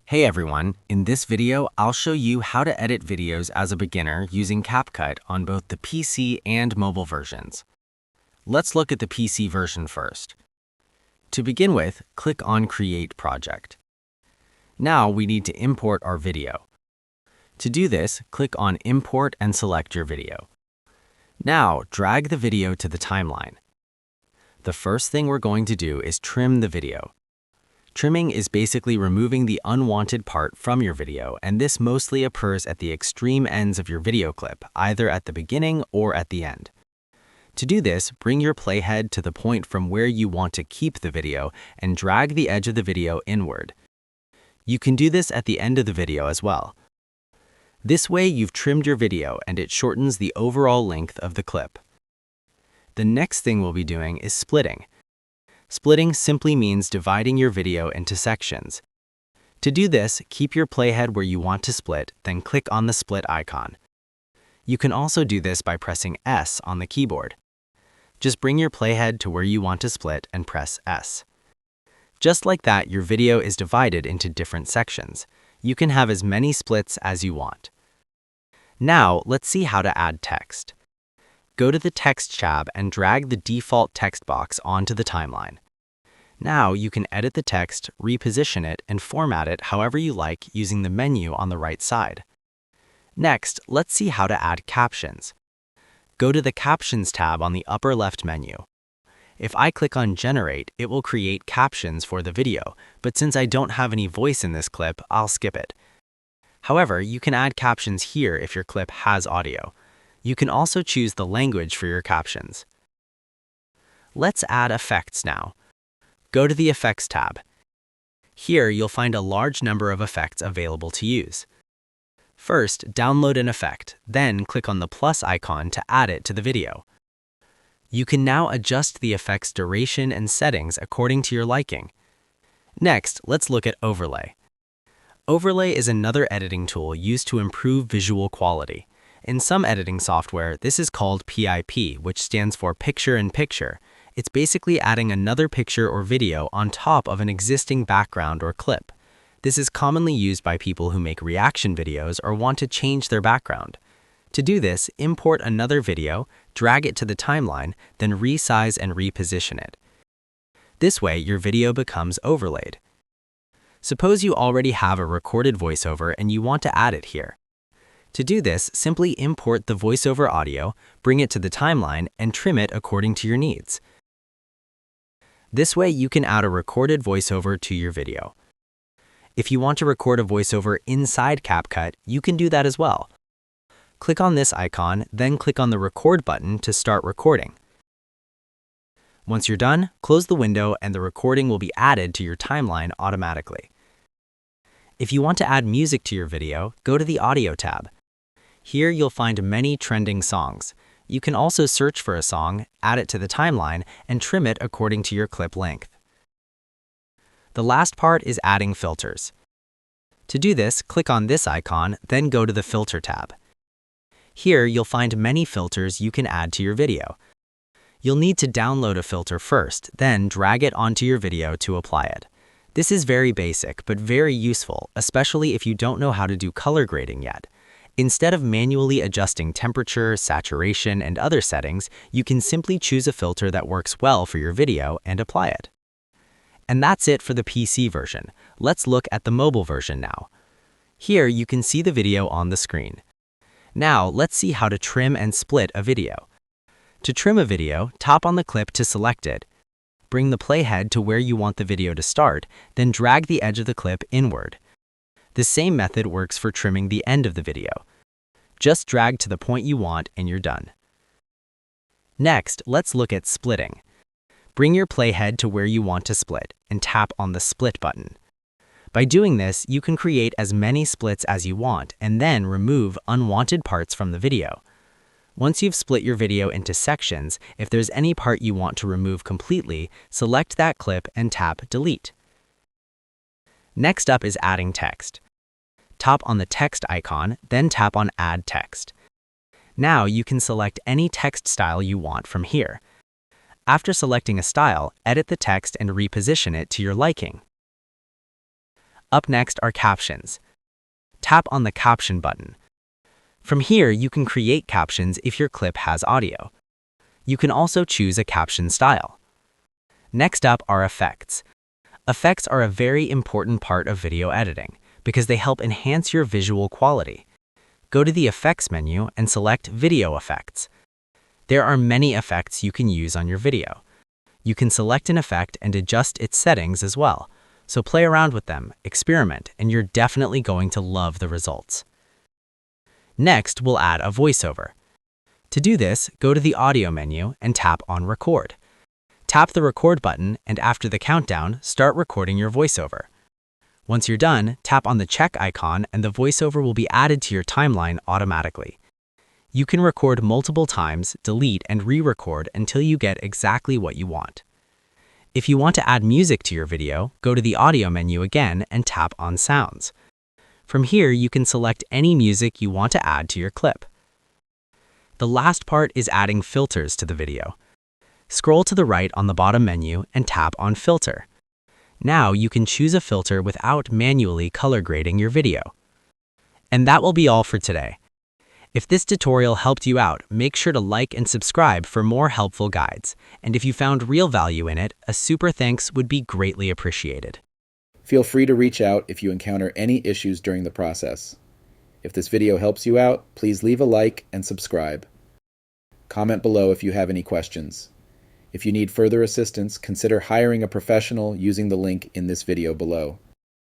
Hey everyone, in this video, I'll show you how to edit videos as a beginner using CapCut on both the PC and mobile versions. Let's look at the PC version first. To begin with, click on Create Project. Now we need to import our video. To do this, click on Import and select your video. Now, drag the video to the timeline. The first thing we're going to do is trim the video. Trimming is basically removing the unwanted part from your video, and this mostly occurs at the extreme ends of your video clip, either at the beginning or at the end. To do this, bring your playhead to the point from where you want to keep the video and drag the edge of the video inward. You can do this at the end of the video as well. This way you've trimmed your video and it shortens the overall length of the clip. The next thing we'll be doing is splitting. Splitting simply means dividing your video into sections. To do this, keep your playhead where you want to split, then click on the split icon. You can also do this by pressing S on the keyboard. Just bring your playhead to where you want to split and press S. Just like that, your video is divided into different sections. You can have as many splits as you want. Now, let's see how to add text. Go to the Text tab and drag the default text box onto the timeline. Now you can edit the text, reposition it, and format it however you like using the menu on the right side. Next, let's see how to add captions. Go to the Captions tab on the upper left menu. If I click on Generate, it will create captions for the video, but since I don't have any voice in this clip, I'll skip it. However, you can add captions here if your clip has audio. You can also choose the language for your captions. Let's add effects now. Go to the Effects tab. Here you'll find a large number of effects available to use. First, download an effect, then click on the plus icon to add it to the video. You can now adjust the effect's duration and settings according to your liking. Next, let's look at Overlay. Overlay is another editing tool used to improve visual quality. In some editing software, this is called PIP, which stands for Picture-in-Picture. It's basically adding another picture or video on top of an existing background or clip. This is commonly used by people who make reaction videos or want to change their background. To do this, import another video, drag it to the timeline, then resize and reposition it. This way, your video becomes overlaid. Suppose you already have a recorded voiceover and you want to add it here. To do this, simply import the voiceover audio, bring it to the timeline, and trim it according to your needs. This way, you can add a recorded voiceover to your video. If you want to record a voiceover inside CapCut, you can do that as well. Click on this icon, then click on the Record button to start recording. Once you're done, close the window and the recording will be added to your timeline automatically. If you want to add music to your video, go to the Audio tab. Here you'll find many trending songs. You can also search for a song, add it to the timeline, and trim it according to your clip length. The last part is adding filters. To do this, click on this icon, then go to the Filter tab. Here you'll find many filters you can add to your video. You'll need to download a filter first, then drag it onto your video to apply it. This is very basic, but very useful, especially if you don't know how to do color grading yet. Instead of manually adjusting temperature, saturation, and other settings, you can simply choose a filter that works well for your video and apply it. And that's it for the PC version. Let's look at the mobile version now. Here you can see the video on the screen. Now let's see how to trim and split a video. To trim a video, tap on the clip to select it. Bring the playhead to where you want the video to start, then drag the edge of the clip inward. The same method works for trimming the end of the video. Just drag to the point you want and you're done. Next, let's look at splitting. Bring your playhead to where you want to split and tap on the Split button. By doing this, you can create as many splits as you want and then remove unwanted parts from the video. Once you've split your video into sections, if there's any part you want to remove completely, select that clip and tap Delete. Next up is adding text. Tap on the text icon, then tap on Add Text. Now you can select any text style you want from here. After selecting a style, edit the text and reposition it to your liking. Up next are captions. Tap on the caption button. From here, you can create captions if your clip has audio. You can also choose a caption style. Next up are effects. Effects are a very important part of video editing because they help enhance your visual quality. Go to the Effects menu and select Video Effects. There are many effects you can use on your video. You can select an effect and adjust its settings as well, so play around with them, experiment, and you're definitely going to love the results. Next, we'll add a voiceover. To do this, go to the Audio menu and tap on Record. Tap the Record button, and after the countdown, start recording your voiceover. Once you're done, tap on the check icon and the voiceover will be added to your timeline automatically. You can record multiple times, delete, and re-record until you get exactly what you want. If you want to add music to your video, go to the Audio menu again and tap on Sounds. From here, you can select any music you want to add to your clip. The last part is adding filters to the video. Scroll to the right on the bottom menu and tap on Filter. Now you can choose a filter without manually color grading your video. And that will be all for today. If this tutorial helped you out, make sure to like and subscribe for more helpful guides. And if you found real value in it, a super thanks would be greatly appreciated. Feel free to reach out if you encounter any issues during the process. If this video helps you out, please leave a like and subscribe. Comment below if you have any questions. If you need further assistance, consider hiring a professional using the link in this video below.